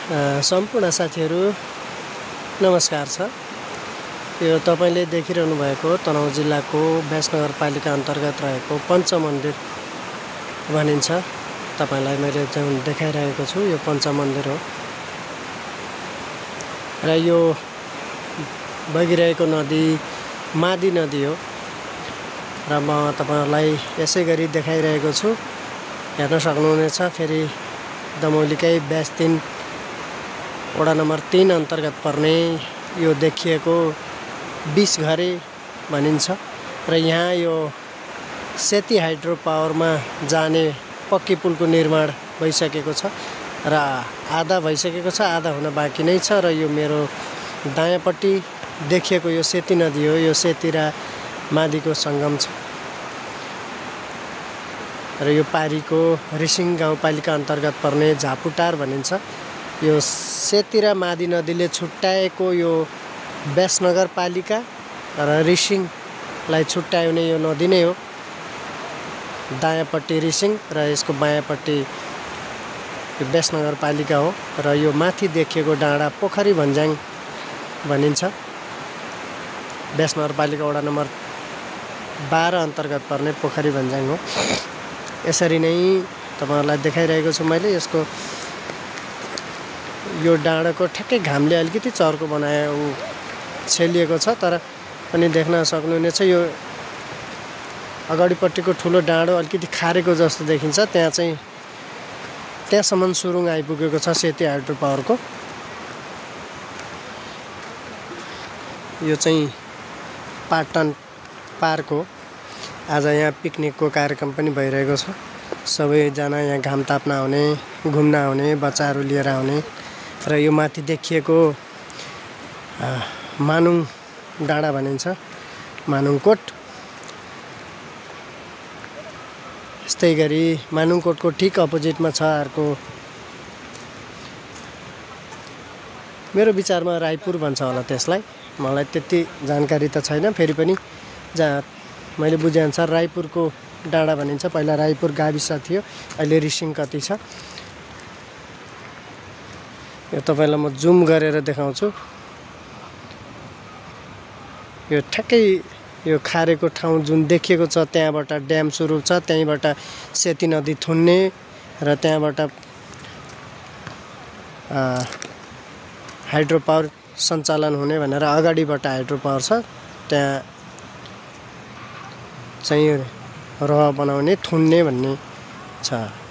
सम्पूर्ण साथीहरू नमस्कार छ। यो तपाईले देखिरहनु भएको तनहुँ जिल्लाको व्यास नगरपालिका अन्तर्गत रहेको पञ्चमन्दिर भनिन्छ। तपाईलाई मैले जुन देखाइरहेको छु यो पञ्चमन्दिर हो र यो बगिरहेको नदी मादी नदी हो र म तपाईलाई यसै गरी देखाइरहेको छु। हेर्न सक्नुहुनेछ। फेरि दमौलीकै व्यास 3 वडा नम्बर 3 अन्तर्गत पर्ने यो देखिएको 20 घरे भनिन्छ र यहाँ यो सेती हाइड्रो पावरमा जाने पक्की पुलको निर्माण भइसकेको छ र आधा भइसकेको छ, आधा हुन बाँकी नै छ र यो मेरो दायाँपट्टि देखिएको यो सेती नदी हो। यो सेती र मादीको सङ्गम छ र यो पारीको रिसिङ गाउँपालिका अन्तर्गत पर्ने झापुटार भनिन्छ। यो सेती र मादी नदीले छुट्याएको यो व्यास नगरपालिका र रिसिङलाई छुट्याउने यो नदी नै हो। दायाँपट्टि रिसिङ र यसको बायाँपट्टि यो व्यास नगरपालिका हो र यो माथि देखिएको डाँडा पोखरी भन्ज्याङ भनिन्छ। व्यास नगरपालिका वडा नम्बर 12 अन्तर्गत पर्ने पोखरी भन्ज्याङ हो। यसरी नै तपाईहरुलाई देखाइरहेको छु मैले। यसको यो डाँडाको ठ्याक्कै घामले अलिकति चर्को छेलिएको छ, तर पनि देख्न सक्नुहुनेछ यो अगाडिपट्टिको ठुलो डाँडो अलिकति खारेको जस्तो देखिन्छ। त्यहाँसम्म सुरुङ आइपुगेको छ सेती हाइड्रो पावरको। यो चाहिँ पाटन पार्क हो। आज यहाँ पिकनिकको कार्यक्रम पनि भइरहेको छ। सबैजना यहाँ घाम ताप्न आउने, घुम्न आउने, बच्चाहरू लिएर आउने र यो माथि देखिएको मानुङ डाँडा भनिन्छ, मानुङकोट। यस्तै गरी मानुङकोटको ठिक अपोजिटमा छ अर्को, मेरो विचारमा रायपुर भन्छ होला त्यसलाई, मलाई त्यति जानकारी त छैन। फेरि पनि जहाँ मैले बुझेअनुसार रायपुरको डाँडा भनिन्छ। पहिला रायपुर गाविस थियो, अहिले रिसिङ कति छ यो तपाईलाई म जुम गरेर देखाउँछु। यो ठ्याक्कै यो खारेको ठाउँ जुन देखिएको छ त्यहाँबाट ड्याम सुरु छ, त्यहीँबाट सेती नदी थुन्ने र त्यहाँबाट हाइड्रो पावर सञ्चालन हुने भनेर अगाडिबाट हाइड्रो पावर छ। त्यहाँ चाहिँ रह बनाउने, थुन्ने भन्ने छ।